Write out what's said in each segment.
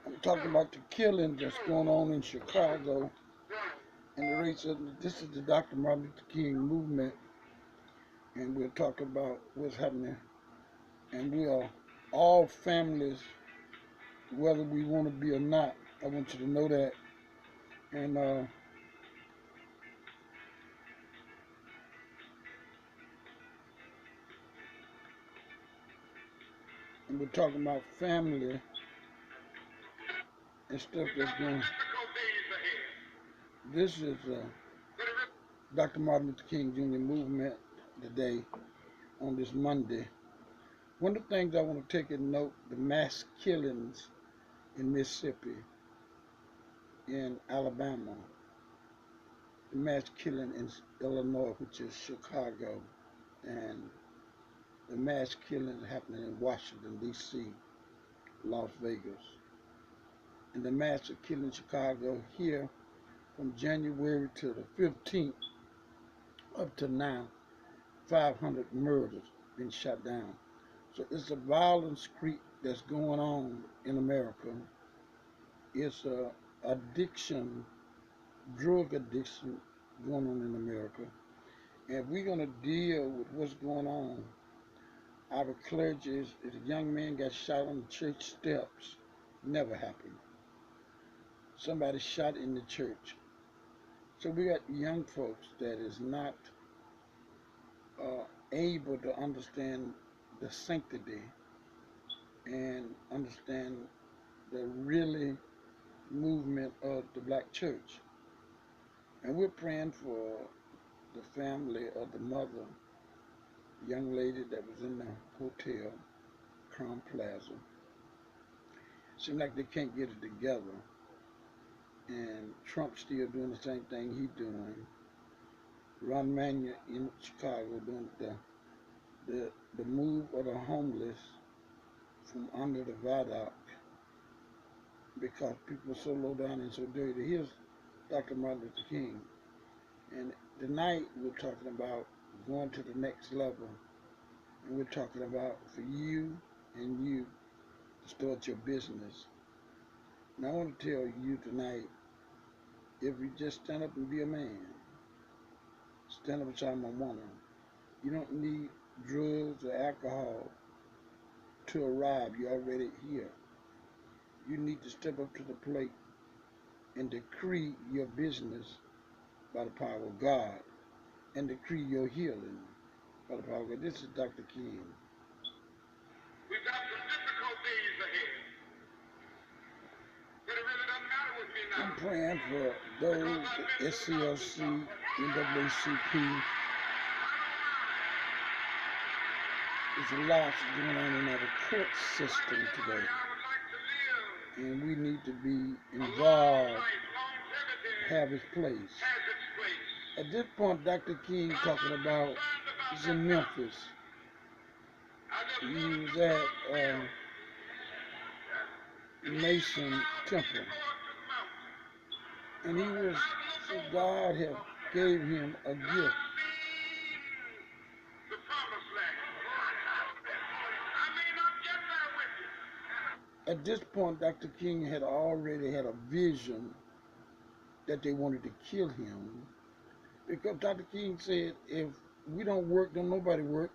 I'm talking about the killing that's going on in Chicago and the racism. This is the Dr. Martin Luther King movement, and we'll talk about what's happening. And we are all families, whether we want to be or not. I want you to know that. And we're talking about family and stuff that's going. This is Dr. Martin Luther King Jr. movement today on this Monday. One of the things I want to take a note: the mass killings in Mississippi, in Alabama, the mass killing in Illinois, which is Chicago, and the mass killing happening in Washington, D.C., Las Vegas, and the mass killing in Chicago here from January to the 15th up to now, 500 murders been shot down. So it's a violent streak that's going on in America. It's a addiction, drug addiction going on in America. And if we're going to deal with what's going on, our clergy is a young man got shot on the church steps. Never happened. Somebody shot in the church. So we got young folks that is not able to understand the sanctity and understand the really movement of the black church. And we're praying for the family of the mother, young lady that was in the hotel, Crown Plaza. Seems like they can't get it together. And Trump's still doing the same thing he's doing. Ron Manuel in Chicago doing the move of the homeless from under the viaduct because people are so low down and so dirty. Here's Dr. Martin Luther King. And tonight we're talking about going to the next level. And we're talking about for you and you to start your business. And I want to tell you tonight, if you just stand up and be a man, stand up beside a woman. You don't need drugs or alcohol to arrive. You're already here. You need to step up to the plate and decree your business by the power of God and decree your healing by the power of God. This is Dr. King. We've got some difficulties ahead, but it really doesn't matter with me now. I'm praying for those, the SCLC, NAACP. There's a lot going on in our court system today. And we need to be involved, have its place. At this point, Dr. King talking about, he's in Memphis. He was at Mason Temple. And he was, so God have gave him a gift. At this point, Dr. King had already had a vision that they wanted to kill him because Dr. King said, if we don't work, don't nobody work.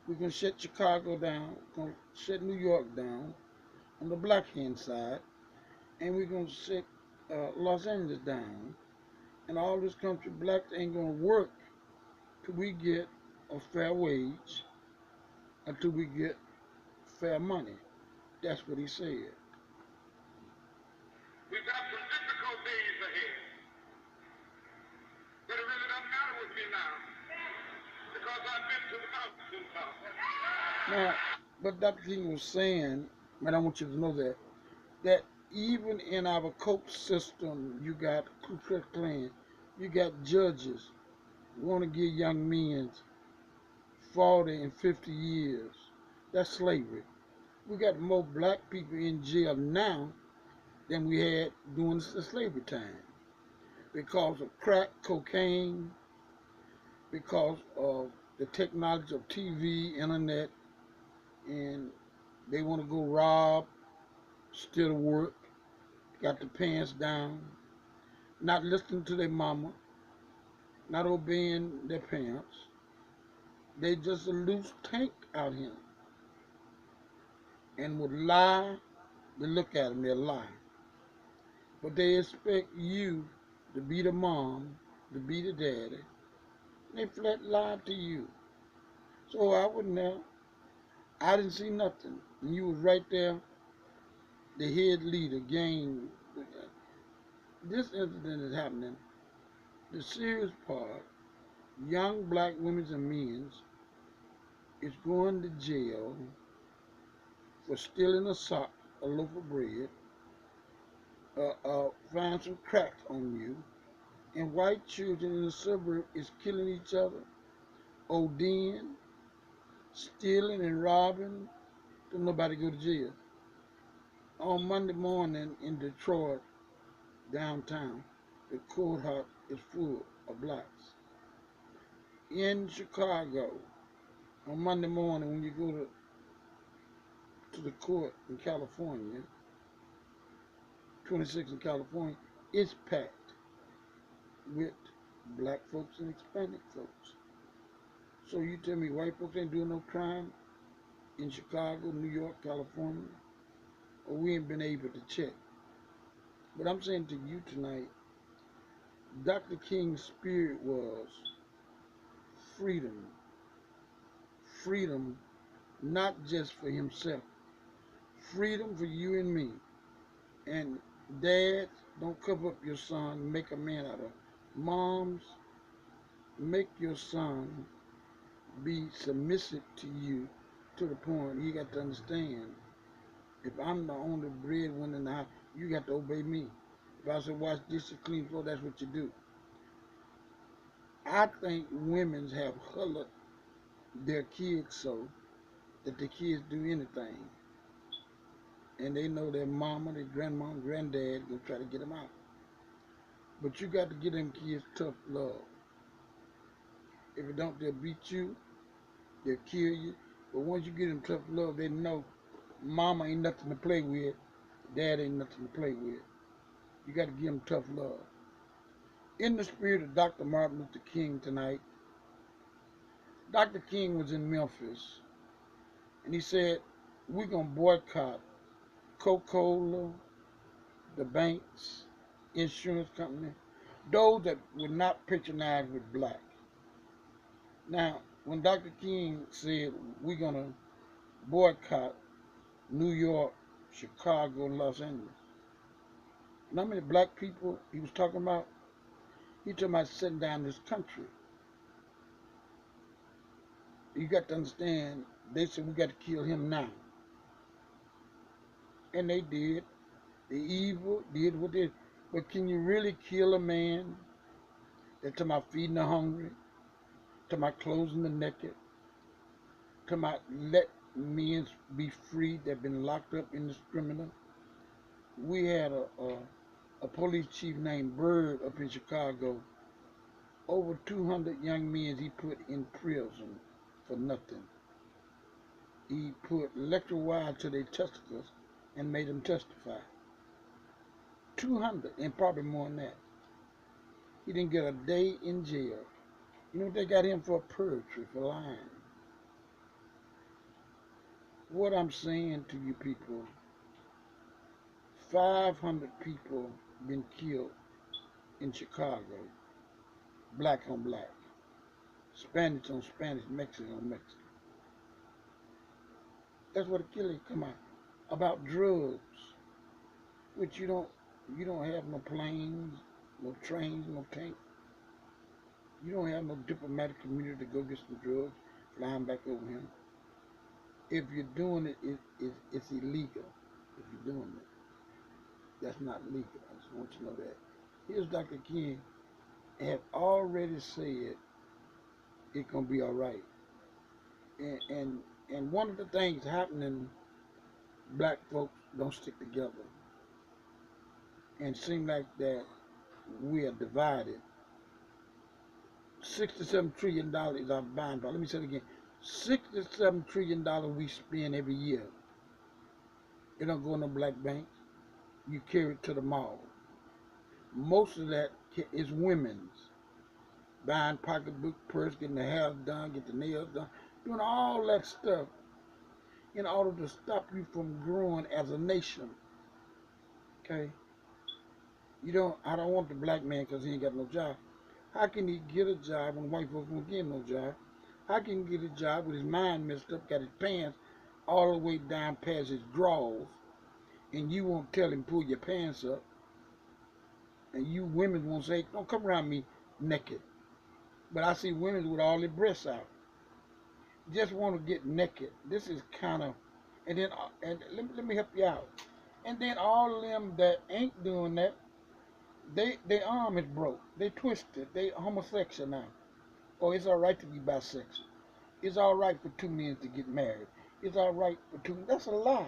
We're going to shut Chicago down, we're going to shut New York down on the black hand side, and we're going to shut Los Angeles down. And all this country, blacks ain't going to work till we get a fair wage, until we get fair money. That's what he said. We've got some difficulties ahead, but it really doesn't matter with me now, because I've been to the mountaintop. Now, but Dr. King was saying, and I want you to know that even in our court system, you got Ku Klux Klan, you got judges who want to give young men 40 and 50 years. That's slavery. We got more black people in jail now than we had during the slavery time because of crack, cocaine, because of the technology of TV, internet, and they want to go rob still work, got the pants down, not listening to their mama, not obeying their parents. They just a loose tank out here and would lie. They look at them, they'll lie. But they expect you to be the mom, to be the daddy. They flat lie to you. So I wouldn't have. I didn't see nothing. And you was right there, the head leader, gang. This incident is happening. The serious part, young black women and men is going to jail for stealing a sock, a loaf of bread, find some cracks on you, and white children in the suburb is killing each other, ODing, stealing and robbing. Don't nobody go to jail. On Monday morning in Detroit, downtown, the courthouse is full of blacks. In Chicago, on Monday morning when you go to the court in California, 26 in California, it's packed with black folks and Hispanic folks. So you tell me white folks ain't doing no crime in Chicago, New York, California, or we ain't been able to check. But I'm saying to you tonight, Dr. King's spirit was freedom. Freedom not just for himself, freedom for you and me. And dads, don't cover up your son, make a man out of. Moms, make your son be submissive to you to the point you got to understand. If I'm the only breadwinner in the house, you got to obey me. If I say wash dishes, clean floor, that's what you do. I think women have colored their kids so that the kids do anything. And they know their mama, their grandmama, granddad gonna try to get them out. But you got to give them kids tough love. If you don't, they'll beat you, they'll kill you. But once you give them tough love, they know mama ain't nothing to play with, dad ain't nothing to play with. You got to give them tough love. In the spirit of Dr. Martin Luther King tonight, Dr. King was in Memphis, and he said, we're going to boycott Coca-Cola, the banks, insurance company, those that would not patronize with black. Now, when Dr. King said, we're going to boycott New York, Chicago, and Los Angeles, you know how many black people he was talking about? He talking about sitting down this country. You got to understand, they said we got to kill him now. And they did. The evil did what they did. But can you really kill a man that's talking about feeding the hungry, talking about closing the naked, talking about let men be free that been locked up indiscriminately? We had a police chief named Bird up in Chicago. Over 200 young men he put in prison for nothing. He put electric wire to their testicles and made them testify. 200, and probably more than that. He didn't get a day in jail. You know what they got him for? Perjury, for lying. What I'm saying to you people, 500 people been killed in Chicago, black on black, Spanish on Spanish, Mexican on Mexican. That's what the killing come out about drugs, which you don't have no planes, no trains, no tanks. You don't have no diplomatic community to go get some drugs, flying back over him. If you're doing it, it's illegal. If you're doing it, that's not legal. I just want you to know that. Here's Dr. King have already said it's gonna be all right. And one of the things happening, black folks don't stick together, and seem like that we are divided. $67 trillion is our buying power. Let me say it again. $67 trillion we spend every year. It don't go in no black banks. You carry it to the mall. Most of that is women's. Buying pocketbook, purse, getting the hair done, get the nails done, doing all that stuff in order to stop you from growing as a nation. Okay? I don't want the black man because he ain't got no job. How can he get a job when white folks won't give him no job? How can he get a job with his mind messed up, got his pants all the way down past his drawers, and you won't tell him pull your pants up, and you women won't say, don't come around me naked. But I see women with all their breasts out. Just want to get naked. This is kind of, and let me help you out. And then all of them that ain't doing that, their arm is broke. They twisted. They homosexual now. Oh, it's all right to be bisexual. It's all right for two men to get married. It's all right for two. That's a lie.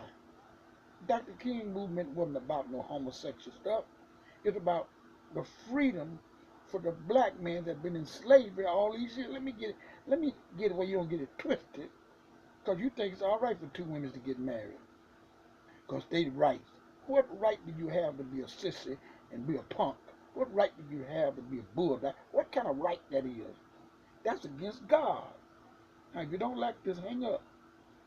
Dr. King movement wasn't about no homosexual stuff. It's about the freedom for the black man that been in slavery all these years. Let me get it. Let me get it where you don't get it twisted. Because you think it's all right for two women to get married. Because they right. What right do you have to be a sissy and be a punk? What right do you have to be a bulldog? What kind of right that is? That's against God. Now, if you don't like this, hang up.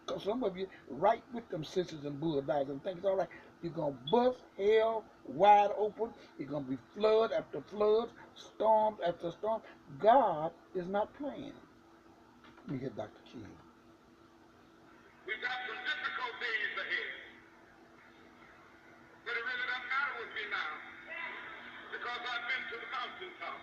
Because some of you right with them sisters and bulldogs and think it's all right. You're going to bust hell wide open. You're going to be flood after flood, storm after storm. God is not playing. Let me hear Dr. King. We've got some difficult days ahead. But it really doesn't matter with me now. Because I've been to the mountaintop.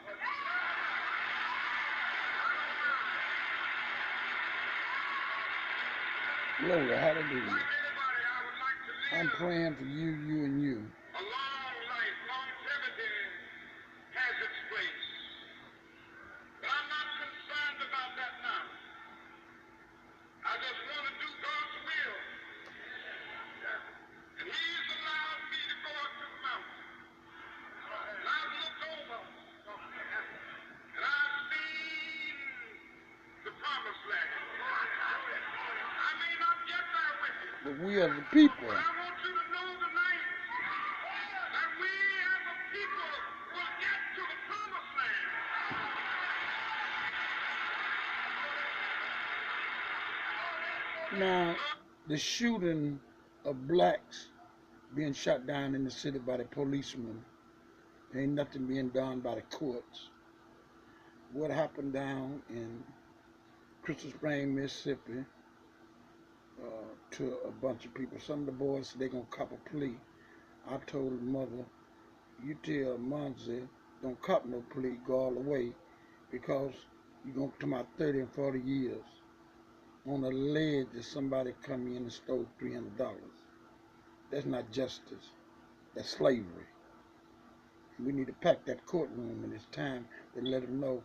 Glory, hallelujah. Like anybody, I would like to live I'm praying for you, and you. a long life. Longevity has its place. But I'm not concerned about that now. I just want to do God's will. And He's allowed me to go up to the mountain. And I've looked over. And I've seen the promised land. I may not get there with you. But we are the people. But I want you to know tonight that we as a people will get to the promised land. Now, the shooting of blacks being shot down in the city by the policemen, ain't nothing being done by the courts. What happened down in Crystal Springs, Mississippi, to a bunch of people. Some of the boys said they gonna cop a plea. I told the mother, you tell Monzie, don't cop no plea, go all the way, because you're gonna come out 30 and 40 years on a ledge that somebody come in and stole $300. That's not justice. That's slavery. We need to pack that courtroom, and it's time to let them know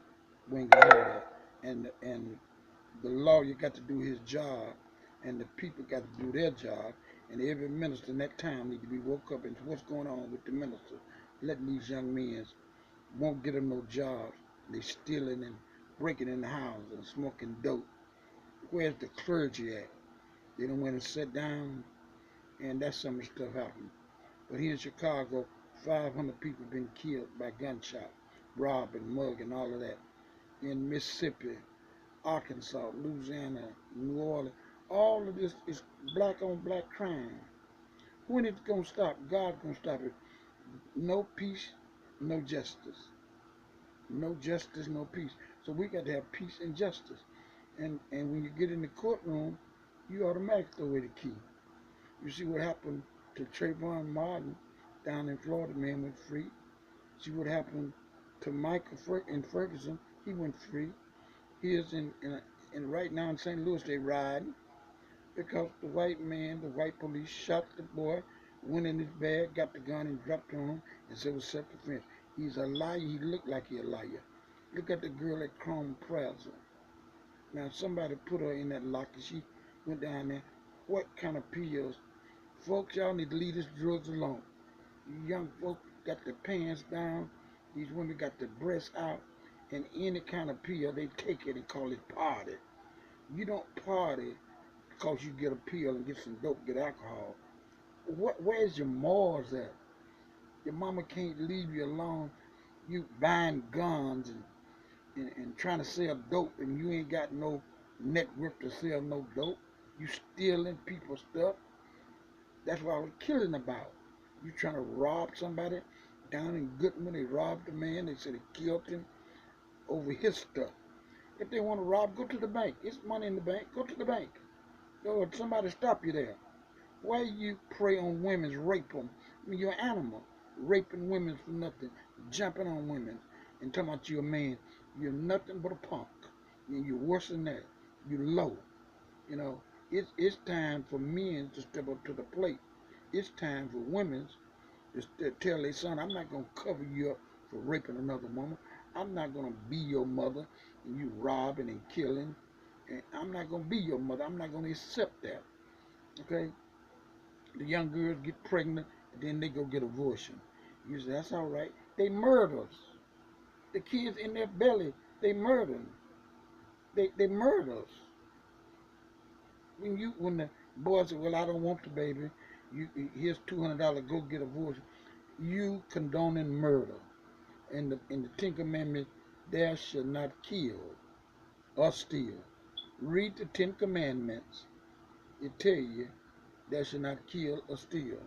we ain't gonna have that. And the lawyer got to do his job, and the people got to do their job, and every minister in that town need to be woke up into what's going on with the minister, letting these young men won't get them no jobs. They stealing and breaking in the house and smoking dope. Where's the clergy at? They don't want to sit down, and that's some of the stuff happening. But here in Chicago, 500 people been killed by gunshot, robbing, mugging, all of that. In Mississippi, Arkansas, Louisiana, New Orleans, all of this is black on black crime. When it's gonna stop? God's gonna stop it. No peace, no justice. No justice, no peace. So we got to have peace and justice. And when you get in the courtroom, you automatically throw away the key. You see what happened to Trayvon Martin down in Florida, man went free. See what happened to Michael in Ferguson, he went free. He is in right now in St. Louis, they riding because the white man, the white police shot the boy, went in his bag, got the gun and dropped it on him and said it was self-defense. He's a liar. He looked like he a liar. Look at the girl at Chrome Plaza. Now somebody put her in that locker. She went down there. What kind of pills? Folks, y'all need to leave this drugs alone. You young folks got their pants down. These women got their breasts out. And any kind of pill, they take it and call it party. You don't party because you get a pill and get some dope, get alcohol. Where's your morals at? Your mama can't leave you alone. You buying guns and trying to sell dope, and you ain't got no network to sell no dope. You stealing people's stuff. That's what I was killing about. You trying to rob somebody. Down in Goodman, they robbed a man. They said they killed him over his stuff. If they want to rob, go to the bank. It's money in the bank. Go to the bank. Go, somebody stop you there. Why you prey on women, rape them? I mean, you're an animal. Raping women for nothing. Jumping on women and talking about you're a man. You're nothing but a punk. And you're worse than that. You're low. You know, it's time for men to step up to the plate. It's time for women to tell their son, I'm not going to cover you up for raping another woman. I'm not going to be your mother and you robbing and killing. And I'm not going to be your mother. I'm not going to accept that. Okay? The young girls get pregnant and then they go get abortion. You say, that's all right. They murders. The kids in their belly, they murder. They murders. When the boy said, well, I don't want the baby, here's $200, go get abortion. You condoning murder. In the Ten Commandments, thou shalt not kill or steal. Read the Ten Commandments. It tell you thou shalt not kill or steal.